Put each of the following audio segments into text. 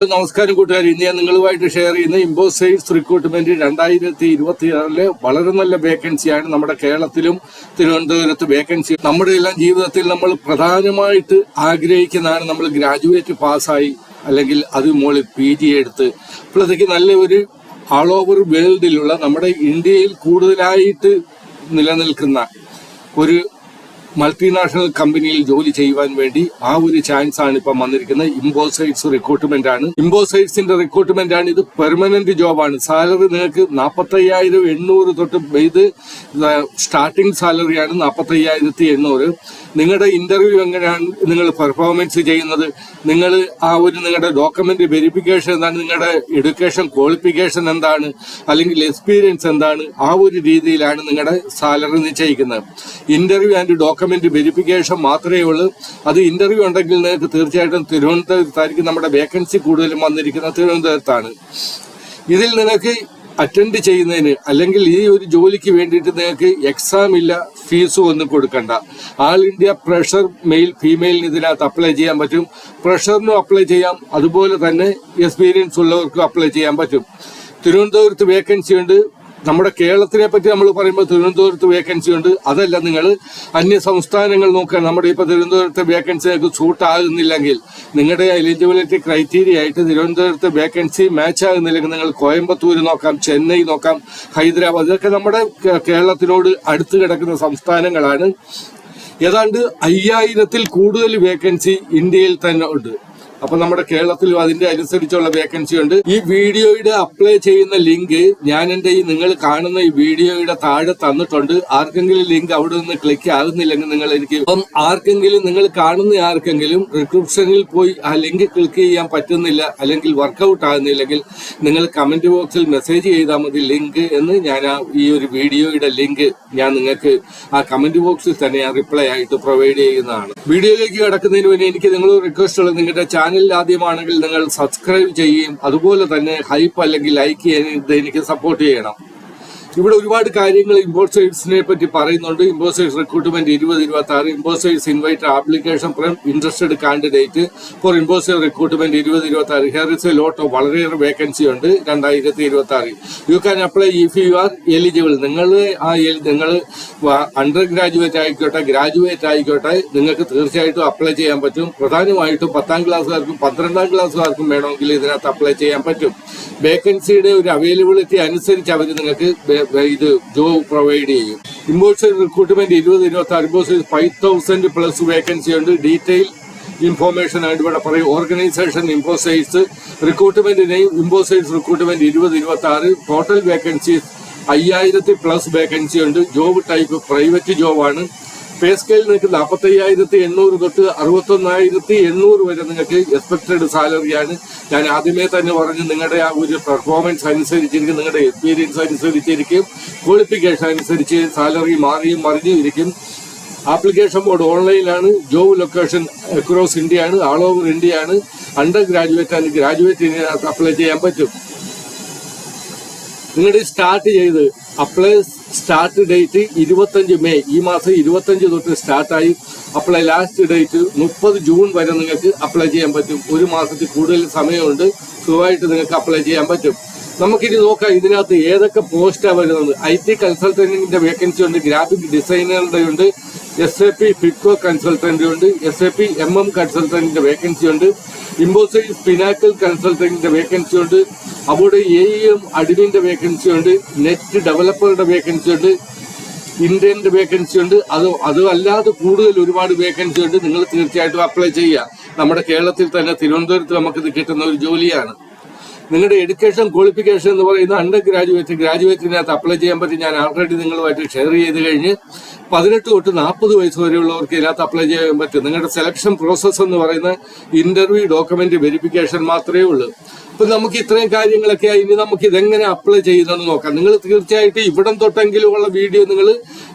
നമസ്കാരം കൂട്ടുകാർ, ഇന്ന് ഞാൻ നിങ്ങളുമായിട്ട് ഷെയർ ചെയ്യുന്ന ഇമ്പോസൈഡ്സ് റിക്രൂട്ട്മെന്റ് 2026 വളരെ നല്ല വേക്കൻസിയാണ്. നമ്മുടെ കേരളത്തിലും തിരുവനന്തപുരത്ത് വേക്കൻസി. നമ്മുടെ എല്ലാം ജീവിതത്തിൽ നമ്മൾ പ്രധാനമായിട്ട് ആഗ്രഹിക്കുന്നതാണ് നമ്മൾ ഗ്രാജുവേറ്റ് പാസ്സായി അല്ലെങ്കിൽ അത് മുകളിൽ PG എടുത്ത് ഇപ്പോഴത്തേക്ക് നല്ല ഒരു ആൾ ഓവർ വേൾഡിലുള്ള നമ്മുടെ ഇന്ത്യയിൽ കൂടുതലായിട്ട് നിലനിൽക്കുന്ന ഒരു മൾട്ടിനാഷണൽ കമ്പനിയിൽ ജോലി ചെയ്യുവാൻ വേണ്ടി ആ ഒരു ചാൻസ് ആണ് ഇപ്പം വന്നിരിക്കുന്നത്. ഇമ്പോസൈഡ്സ് റിക്രൂട്ട്മെന്റ് ആണ്. ഇമ്പോസൈഡ്സിന്റെ റിക്രൂട്ട്മെന്റ് ആണ്. ഇത് പെർമനന്റ് ജോബാണ്. സാലറി നിങ്ങൾക്ക് 45,800 തൊട്ട് ഇത് സ്റ്റാർട്ടിംഗ് സാലറിയാണ് 45,800. നിങ്ങളുടെ ഇന്റർവ്യൂ എങ്ങനെയാണ് നിങ്ങൾ പെർഫോമൻസ് ചെയ്യുന്നത്, നിങ്ങൾ ആ ഒരു നിങ്ങളുടെ ഡോക്യുമെന്റ് വെരിഫിക്കേഷൻ എന്താണ്, നിങ്ങളുടെ എഡ്യൂക്കേഷൻ ക്വാളിഫിക്കേഷൻ എന്താണ്, അല്ലെങ്കിൽ എക്സ്പീരിയൻസ് എന്താണ്, ആ ഒരു രീതിയിലാണ് നിങ്ങളുടെ സാലറി നിശ്ചയിക്കുന്നത്. ഇന്റർവ്യൂ ആൻഡ് ഡോക്യുമെന്റ് വെരിഫിക്കേഷൻ മാത്രമേ ഉള്ളൂ. അത് ഇന്റർവ്യൂ ഉണ്ടെങ്കിൽ നിങ്ങൾക്ക് തീർച്ചയായിട്ടും തിരുവനന്തപുരത്തായിരിക്കും. നമ്മുടെ വേക്കൻസി കൂടുതലും വന്നിരിക്കുന്നത് തിരുവനന്തപുരത്താണ്. ഇതിൽ നിങ്ങൾക്ക് അറ്റൻഡ് ചെയ്യുന്നതിന് അല്ലെങ്കിൽ ഈ ഒരു ജോലിക്ക് വേണ്ടിയിട്ട് നിങ്ങൾക്ക് എക്സാം ഇല്ല, ഫീസും ഒന്നും കൊടുക്കണ്ട. ആൾ ഇന്ത്യ പ്രഷർ മെയിൽ ഫീമെയിലിന് ഇതിനകത്ത് അപ്ലൈ ചെയ്യാൻ പറ്റും. പ്രഷറിനും അപ്ലൈ ചെയ്യാം, അതുപോലെ തന്നെ എക്സ്പീരിയൻസ് ഉള്ളവർക്കും അപ്ലൈ ചെയ്യാൻ പറ്റും. തിരുവനന്തപുരത്ത് വേക്കൻസി ഉണ്ട്. നമ്മുടെ കേരളത്തിനെ പറ്റി നമ്മൾ പറയുമ്പോൾ തിരുവനന്തപുരത്ത് വേക്കൻസി ഉണ്ട്. അതല്ല, നിങ്ങൾ അന്യ സംസ്ഥാനങ്ങൾ നോക്കുക. നമ്മുടെ ഇപ്പോൾ തിരുവനന്തപുരത്തെ വേക്കൻസി നിങ്ങൾക്ക് സൂട്ട് ആകുന്നില്ലെങ്കിൽ, നിങ്ങളുടെ എലിജിബിലിറ്റി ക്രൈറ്റീരിയ ആയിട്ട് തിരുവനന്തപുരത്തെ വേക്കൻസി മാച്ച് ആകുന്നില്ലെങ്കിൽ നിങ്ങൾ കോയമ്പത്തൂർ നോക്കാം, ചെന്നൈ നോക്കാം, ഹൈദരാബാദ്. ഇതൊക്കെ നമ്മുടെ കേരളത്തിനോട് അടുത്ത് കിടക്കുന്ന സംസ്ഥാനങ്ങളാണ്. ഏതാണ്ട് 5,000-ൽ കൂടുതൽ വേക്കൻസി ഇന്ത്യയിൽ തന്നെ ഉണ്ട്. അപ്പൊ നമ്മുടെ കേരളത്തിലും അതിന്റെ അനുസരിച്ചുള്ള വേക്കൻസി ഉണ്ട്. ഈ വീഡിയോയുടെ അപ്ലൈ ചെയ്യുന്ന ലിങ്ക് ഞാൻ എന്റെ നിങ്ങൾ കാണുന്ന ഈ വീഡിയോയുടെ താഴെ തന്നിട്ടുണ്ട്. ആർക്കെങ്കിലും ലിങ്ക് അവിടെ നിന്ന് ക്ലിക്ക് ആകുന്നില്ലെങ്കിൽ നിങ്ങൾ ഇപ്പം ആർക്കെങ്കിലും നിങ്ങൾ കാണുന്ന ആർക്കെങ്കിലും റിക്രൂട്ട്മെന്റിൽ പോയി ആ ലിങ്ക് ക്ലിക്ക് ചെയ്യാൻ പറ്റുന്നില്ല അല്ലെങ്കിൽ വർക്കൗട്ട് ആകുന്നില്ലെങ്കിൽ നിങ്ങൾ കമന്റ് ബോക്സിൽ മെസ്സേജ് ചെയ്താൽ മതി ലിങ്ക് എന്ന്. ഞാൻ ഈ ഒരു വീഡിയോയുടെ ലിങ്ക് ഞാൻ നിങ്ങൾക്ക് ആ കമന്റ് ബോക്സിൽ തന്നെ ഞാൻ റിപ്ലൈ ആയിട്ട് പ്രൊവൈഡ് ചെയ്യുന്നതാണ്. വീഡിയോയിലേക്ക് കിടക്കുന്നതിന് മുന്നേ എനിക്ക് നിങ്ങളോട് റിക്വസ്റ്റ് ഉള്ളത്, നിങ്ങളുടെ ചാനൽ ആദ്യമാണെങ്കിൽ നിങ്ങൾ സബ്സ്ക്രൈബ് ചെയ്യുകയും അതുപോലെ തന്നെ ഹൈപ്പ് അല്ലെങ്കിൽ ലൈക്ക് ചെയ്യാൻ എനിക്ക് സപ്പോർട്ട് ചെയ്യണം. ഇവിടെ ഒരുപാട് കാര്യങ്ങൾ ഇമ്പോസൈഡ്സിനെ പറ്റി പറയുന്നുണ്ട്. ഇമ്പോസൈഡ്സ് റിക്രൂട്ട്മെന്റ് 2026 ഇമ്പോസൈഡ്സ് invite application from interested candidate for ഇമ്പോസൈഡ് recruitment 2026. Here is a lot of വളരെയേറെ വേക്കൻസി ഉണ്ട് 2026. You can apply if you are eligible. നിങ്ങൾ അണ്ടർ ഗ്രാജുവേറ്റ് ആയിക്കോട്ടെ, ഗ്രാജുവേറ്റ് ആയിക്കോട്ടെ, നിങ്ങൾക്ക് തീർച്ചയായിട്ടും അപ്ലൈ ചെയ്യാൻ പറ്റും. പ്രധാനമായിട്ടും 10ാം ക്ലാസ്സുകാർക്കും 12ാം ക്ലാസ്സുകാർക്കും വേണമെങ്കിൽ ഇതിനകത്ത് അപ്ലൈ ചെയ്യാൻ പറ്റും. വേക്കൻസിയുടെ ഒരു അവൈലബിലിറ്റി അനുസരിച്ച് അവർ നിങ്ങൾക്ക് ഇത് ജോബ് പ്രൊവൈഡ് ചെയ്യും. ഇമ്പോസൈഡ് റിക്രൂട്ട്മെന്റ് 2026 ഇമ്പോസൈഡ് 5,000+ വേക്കൻസി ഉണ്ട്. ഡീറ്റെയിൽ ഇൻഫോർമേഷൻ ആയിട്ട് ഇവിടെ പറയും. ഓർഗനൈസേഷൻ ഇമ്പോസൈഡ്സ് റിക്രൂട്ട്മെന്റിനെയും Infosys recruitment 2026 total vacancies 5,000+ vacancy ഉണ്ട്. ജോബ് ടൈപ്പ് പ്രൈവറ്റ് ജോബാണ്. പേ സ്കെയിൽ നിങ്ങൾക്ക് 45,800 തൊട്ട് 61,800 വരെ നിങ്ങൾക്ക് എക്സ്പെക്ടഡ് സാലറിയാണ്. ഞാൻ ആദ്യമേ തന്നെ പറഞ്ഞു, നിങ്ങളുടെ ആ ഒരു പെർഫോമൻസ് അനുസരിച്ചിരിക്കും, നിങ്ങളുടെ എക്സ്പീരിയൻസ് അനുസരിച്ചിരിക്കും, ക്വാളിഫിക്കേഷൻ അനുസരിച്ച് സാലറി മാറിയും മറിഞ്ഞും ഇരിക്കും. ആപ്ലിക്കേഷൻ മോഡ് ഓൺലൈനിലാണ്. ജോബ് ലൊക്കേഷൻ അക്രോസ് ഇന്ത്യയാണ്, ആൾ ഓവർ ഇന്ത്യയാണ്. അണ്ടർ ഗ്രാജുവേറ്റ് ആൻഡ് ഗ്രാജുവേറ്റിന് അപ്ലൈ ചെയ്യാൻ പറ്റും. നിങ്ങളുടെ അപ്ലൈ സ്റ്റാർട്ട് ഡേറ്റ് 25 മെയ്, ഈ മാസം 25 തൊട്ട് സ്റ്റാർട്ടായി. അപ്ലൈ ലാസ്റ്റ് ഡേറ്റ് 30 ജൂൺ വരെ നിങ്ങൾക്ക് അപ്ലൈ ചെയ്യാൻ പറ്റും. ഒരു മാസത്തിൽ കൂടുതൽ സമയമുണ്ട്. സുഖമായിട്ട് നിങ്ങൾക്ക് അപ്ലൈ ചെയ്യാൻ പറ്റും. നമുക്കിനി നോക്കാം ഇതിനകത്ത് ഏതൊക്കെ പോസ്റ്റാണ് വരുന്നത്. IT കൺസൾട്ടന്റിന്റെ വേക്കൻസി ഉണ്ട്, ഗ്രാഫിക് ഡിസൈനറുടെ ഉണ്ട്, SAP ഫിറ്റ്കോ കൺസൾട്ടന്റ് ഉണ്ട്, SAP MM കൺസൾട്ടന്റിന്റെ വേക്കൻസി ഉണ്ട്, ഇമ്പോസൈഡ് പിനാക്കൽ കൺസൾട്ടന്റിന്റെ വേക്കൻസി ഉണ്ട്, അവിടെ AEM അഡ്മിന്റെ വേക്കൻസി ഉണ്ട്, നെറ്റ് ഡെവലപ്പറുടെ വേക്കൻസി ഉണ്ട്, ഇന്ത്യന്റെ വേക്കൻസി ഉണ്ട്. അത് അല്ലാതെ കൂടുതൽ ഒരുപാട് വേക്കൻസി ഉണ്ട്. നിങ്ങൾ തീർച്ചയായിട്ടും അപ്ലൈ ചെയ്യുക. നമ്മുടെ കേരളത്തിൽ തന്നെ തിരുവനന്തപുരത്ത് നമുക്കിത് കിട്ടുന്ന ഒരു ജോലിയാണ്. നിങ്ങളുടെ എഡ്യൂക്കേഷൻ ക്വാളിഫിക്കേഷൻ എന്ന് പറയുന്ന അണ്ടർ ഗ്രാജുവേറ്റിനകത്ത് അപ്ലൈ ചെയ്യാൻ പറ്റും. ഞാൻ ആൾറെഡി നിങ്ങളുമായിട്ട് ഷെയർ ചെയ്ത് കഴിഞ്ഞ് 18 തൊട്ട് 40 വയസ്സ് വരെയുള്ളവർക്ക് ഇതിനകത്ത് അപ്ലൈ ചെയ്യാൻ പറ്റും. നിങ്ങളുടെ സെലക്ഷൻ പ്രോസസ്സ് എന്ന് പറയുന്ന ഇന്റർവ്യൂ ഡോക്യുമെന്റ് വെരിഫിക്കേഷൻ മാത്രമേ ഉള്ളൂ. അപ്പൊ നമുക്ക് ഇത്രയും കാര്യങ്ങളൊക്കെ ഇനി നമുക്ക് ഇതെങ്ങനെ അപ്ലൈ ചെയ്യുന്നതെന്ന് നോക്കാം. നിങ്ങൾ തീർച്ചയായിട്ടും ഇവിടം തൊട്ടെങ്കിലും ഉള്ള വീഡിയോ നിങ്ങൾ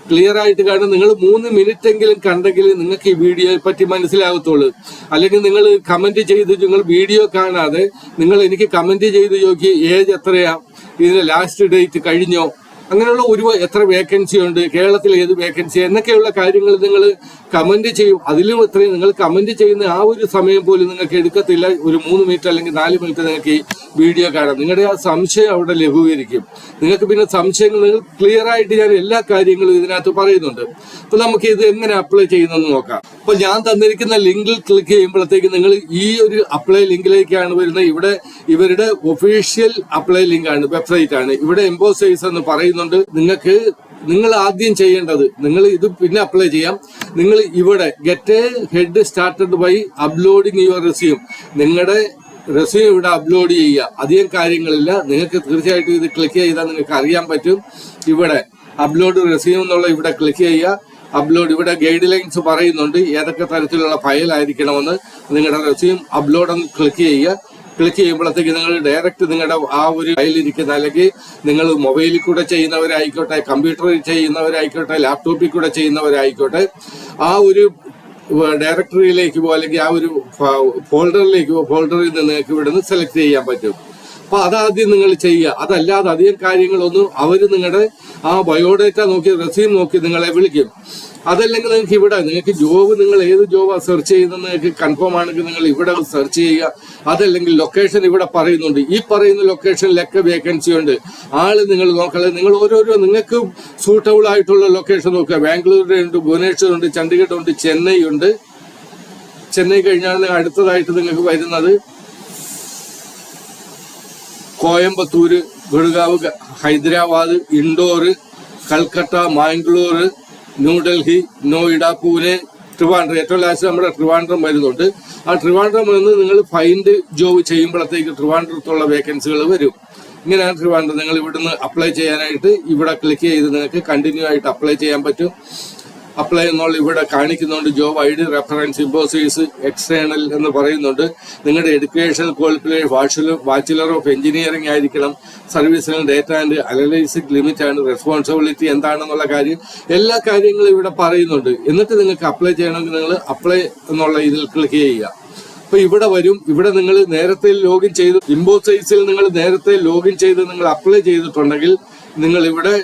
ക്ലിയർ ആയിട്ട് കാണും. നിങ്ങൾ 3 മിനിറ്റ് എങ്കിലും കണ്ടെങ്കിൽ നിങ്ങൾക്ക് ഈ വീഡിയോയെ പറ്റി മനസ്സിലാകത്തുള്ളൂ. അല്ലെങ്കിൽ നിങ്ങൾ കമന്റ് ചെയ്ത് നിങ്ങൾ വീഡിയോ കാണാതെ നിങ്ങൾ എനിക്ക് കമന്റ് ചെയ്ത് നോക്കി ഏജ് എത്രയാ, ഇതിന്റെ ലാസ്റ്റ് ഡേറ്റ് കഴിഞ്ഞോ, അങ്ങനെയുള്ള എത്ര വേക്കൻസി ഉണ്ട്, കേരളത്തിൽ ഏത് വേക്കൻസി എന്നൊക്കെയുള്ള കാര്യങ്ങൾ നിങ്ങൾ കമന്റ് ചെയ്യും. അതിലും ഇത്രയും നിങ്ങൾ കമന്റ് ചെയ്യുന്ന ആ ഒരു സമയം പോലും നിങ്ങൾക്ക് എടുക്കത്തില്ല. ഒരു 3 മിനിറ്റ് അല്ലെങ്കിൽ 4 മിനിറ്റ് നിങ്ങൾക്ക് ഈ വീഡിയോ കാണാം. നിങ്ങളുടെ ആ സംശയം അവിടെ ലഘൂകരിക്കും. നിങ്ങൾക്ക് പിന്നെ സംശയങ്ങൾ നിങ്ങൾ ക്ലിയർ ആയിട്ട് ഞാൻ എല്ലാ കാര്യങ്ങളും ഇതിനകത്ത് പറയുന്നുണ്ട്. അപ്പൊ നമുക്ക് ഇത് എങ്ങനെ അപ്ലൈ ചെയ്യുന്നതെന്ന് നോക്കാം. അപ്പൊ ഞാൻ തന്നിരിക്കുന്ന ലിങ്കിൽ ക്ലിക്ക് ചെയ്യുമ്പോഴത്തേക്ക് നിങ്ങൾ ഈ ഒരു അപ്ലൈ ലിങ്കിലേക്കാണ് വരുന്നത്. ഇവിടെ ഇവരുടെ ഒഫീഷ്യൽ അപ്ലൈ ലിങ്ക് ആണ്, വെബ്സൈറ്റ് ആണ്. ഇവിടെ എംബോസൈസ് എന്ന് പറയുന്നുണ്ട്. നിങ്ങൾ ആദ്യം ചെയ്യേണ്ടത്, നിങ്ങൾ ഇത് പിന്നെ അപ്ലൈ ചെയ്യാം. നിങ്ങൾ ഇവിടെ get a head started by uploading your resume, നിങ്ങളുടെ റെസ്യൂം ഇവിടെ അപ്ലോഡ് ചെയ്യുക. അധികം കാര്യങ്ങളില്ല. നിങ്ങൾക്ക് തീർച്ചയായിട്ടും ഇത് ക്ലിക്ക് ചെയ്താൽ നിങ്ങൾക്ക് അറിയാൻ പറ്റും. ഇവിടെ അപ്ലോഡ് റെസ്യൂം എന്നുള്ള ഇവിടെ ക്ലിക്ക് ചെയ്യുക. അപ്ലോഡ്, ഇവിടെ ഗൈഡ് ലൈൻസ് പറയുന്നുണ്ട് ഏതൊക്കെ തരത്തിലുള്ള ഫയൽ ആയിരിക്കണമെന്ന്. നിങ്ങളുടെ റെസ്യൂം അപ്ലോഡ് എന്ന് ക്ലിക്ക് ചെയ്യുക. ക്ലിക്ക് ചെയ്യുമ്പോഴത്തേക്ക് നിങ്ങൾ ഡയറക്റ്റ് നിങ്ങളുടെ ആ ഒരു ഫയലിരിക്കുന്ന, അല്ലെങ്കിൽ നിങ്ങൾ മൊബൈലിൽ കൂടെ ചെയ്യുന്നവരായിക്കോട്ടെ, കമ്പ്യൂട്ടറിൽ ചെയ്യുന്നവരായിക്കോട്ടെ, ലാപ്ടോപ്പിൽ കൂടെ ചെയ്യുന്നവരായിക്കോട്ടെ, ആ ഒരു ഡയറക്ടറിയിലേക്ക് പോകുക, അല്ലെങ്കിൽ ആ ഒരു ഫോൾഡറിലേക്ക് പോകുക. ഫോൾഡറിൽ നിന്ന് നിങ്ങൾക്ക് ഇവിടുന്ന് സെലക്ട് ചെയ്യാൻ പറ്റും. അപ്പൊ അതാദ്യം നിങ്ങൾ ചെയ്യുക. അതല്ലാതെ അധികം കാര്യങ്ങളൊന്നും അവർ നിങ്ങളുടെ ആ ബയോഡേറ്റ നോക്കി, റെസ്യൂം നോക്കി നിങ്ങളെ വിളിക്കും. അതല്ലെങ്കിൽ നിങ്ങൾക്ക് ഇവിടെ, നിങ്ങൾക്ക് ജോബ്, നിങ്ങൾ ഏത് ജോബാണ് സെർച്ച് ചെയ്യുന്നത് നിങ്ങൾക്ക് കൺഫേം ആണെങ്കിൽ നിങ്ങൾ ഇവിടെ സെർച്ച് ചെയ്യുക. അതല്ലെങ്കിൽ ലൊക്കേഷൻ ഇവിടെ പറയുന്നുണ്ട്. ഈ പറയുന്ന ലൊക്കേഷനിലൊക്കെ വേക്കൻസി ഉണ്ട്. ആള് നിങ്ങൾ നോക്കണം. നിങ്ങൾ ഓരോരോ നിങ്ങൾക്ക് സൂട്ടബിൾ ആയിട്ടുള്ള ലൊക്കേഷൻ നോക്കുക. ബാംഗ്ലൂരുണ്ട്, ഭുവനേശ്വർ ഉണ്ട്, ചണ്ഡീഗഡ് ഉണ്ട്, ചെന്നൈ ഉണ്ട്. ചെന്നൈ കഴിഞ്ഞാൽ അടുത്തതായിട്ട് നിങ്ങൾക്ക് വരുന്നത് കോയമ്പത്തൂര്, ഗുഡ്ഗാവ്, ഹൈദരാബാദ്, ഇൻഡോർ, കൽക്കട്ട, മാംഗ്ലൂർ, ന്യൂഡൽഹി, നോയിഡ, പൂനെ, ട്രിവാൻഡ്രം. ഏറ്റവും ലാസ്റ്റ് നമ്മുടെ ട്രിവാൻഡ്രം വരുന്നുണ്ട്. ആ ട്രിവാൻഡ്രം നിന്ന് നിങ്ങൾ ഫൈൻഡ് ജോബ് ചെയ്യുമ്പോഴത്തേക്ക് ട്രിവാൻഡ്രത്തുള്ള വേക്കൻസികൾ വരും. ഇങ്ങനെയാണ് ട്രിവാൻഡ്രം. നിങ്ങൾ ഇവിടുന്ന് അപ്ലൈ ചെയ്യാനായിട്ട് ഇവിടെ ക്ലിക്ക് ചെയ്ത് നിങ്ങൾക്ക് കണ്ടിന്യൂ ആയിട്ട് അപ്ലൈ ചെയ്യാൻ പറ്റും. അപ്ലൈ എന്നുള്ള ഇവിടെ കാണിക്കുന്നുണ്ട്. Job I D, reference, Infosys, external എന്ന് പറയുന്നുണ്ട്. നിങ്ങളുടെ education qualification bachelor of engineering ആയിരിക്കണം. സർവീസിന് ഡേറ്റ ആൻഡ് അനലൈസിക് ലിമിറ്റ് ആണ്. റെസ്പോൺസിബിലിറ്റി എന്താണെന്നുള്ള കാര്യം, എല്ലാ കാര്യങ്ങളും ഇവിടെ പറയുന്നുണ്ട്. എന്നിട്ട് നിങ്ങൾക്ക് അപ്ലൈ ചെയ്യണമെങ്കിൽ നിങ്ങൾ അപ്ലൈ എന്നുള്ള ഇതിൽ ക്ലിക്ക് ചെയ്യുക. അപ്പൊ ഇവിടെ വരും. ഇവിടെ നിങ്ങൾ നേരത്തെ ലോഗിൻ ചെയ്ത്, ഇമ്പോസൈസിൽ നിങ്ങൾ നേരത്തെ ലോഗിൻ ചെയ്ത് നിങ്ങൾ അപ്ലൈ ചെയ്തിട്ടുണ്ടെങ്കിൽ നിങ്ങൾ ഇവിടെ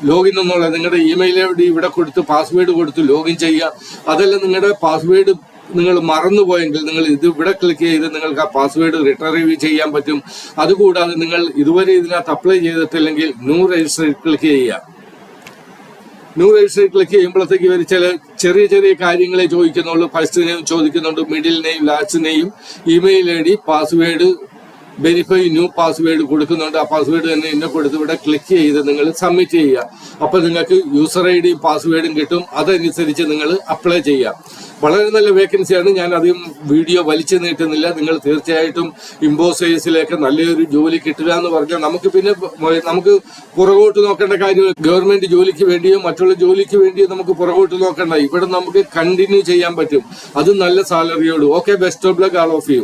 ലോഗിൻ എന്നുള്ള നിങ്ങളുടെ ഇമെയിൽ ഐ ഡി ഇവിടെ കൊടുത്ത് പാസ്വേഡ് കൊടുത്ത് ലോഗിൻ ചെയ്യുക. അതല്ല നിങ്ങളുടെ പാസ്വേഡ് നിങ്ങൾ മറന്നുപോയെങ്കിൽ നിങ്ങൾ ഇത് ഇവിടെ ക്ലിക്ക് ചെയ്ത് നിങ്ങൾക്ക് ആ പാസ്വേഡ് റിട്രീവ് ചെയ്യാൻ പറ്റും. അതുകൂടാതെ നിങ്ങൾ ഇതുവരെ ഇതിനകത്ത് അപ്ലൈ ചെയ്തിട്ടില്ലെങ്കിൽ ന്യൂ രജിസ്റ്റർ ക്ലിക്ക് ചെയ്യുക. ന്യൂ രജിസ്റ്റർ ക്ലിക്ക് ചെയ്യുമ്പോഴത്തേക്ക് ഇവർ ചില ചെറിയ ചെറിയ കാര്യങ്ങളെ ചോദിക്കുന്നുള്ളൂ. ഫസ്റ്റ് നെയിം ചോദിക്കുന്നുണ്ട്, middle name, last name, email I D, password, verify new password കൊടുക്കുന്നുണ്ട്. ആ പാസ്വേഡ് തന്നെ ഇന്നെ കൊടുത്ത് ഇവിടെ ക്ലിക്ക് ചെയ്ത് നിങ്ങൾ സബ്മിറ്റ് ചെയ്യുക. അപ്പൊ നിങ്ങൾക്ക് യൂസർ ഐ ഡിയും പാസ്വേഡും കിട്ടും. അതനുസരിച്ച് നിങ്ങൾ അപ്ലൈ ചെയ്യുക. വളരെ നല്ല വേക്കൻസിയാണ്. ഞാൻ അധികം വീഡിയോ വലിച്ചു നീട്ടുന്നില്ല. നിങ്ങൾ തീർച്ചയായിട്ടും ഇമ്പോസൈസിലേക്ക് നല്ലൊരു ജോലി കിട്ടുക എന്ന് പറഞ്ഞാൽ നമുക്ക് പുറകോട്ട് നോക്കേണ്ട കാര്യം, ഗവൺമെന്റ് ജോലിക്ക് വേണ്ടിയോ മറ്റുള്ള ജോലിക്ക് വേണ്ടിയോ നമുക്ക് പുറകോട്ട് നോക്കണ്ട. ഇവിടെ നമുക്ക് കണ്ടിന്യൂ ചെയ്യാൻ പറ്റും. അതും നല്ല സാലറിയോട്. Okay, best of luck all of U.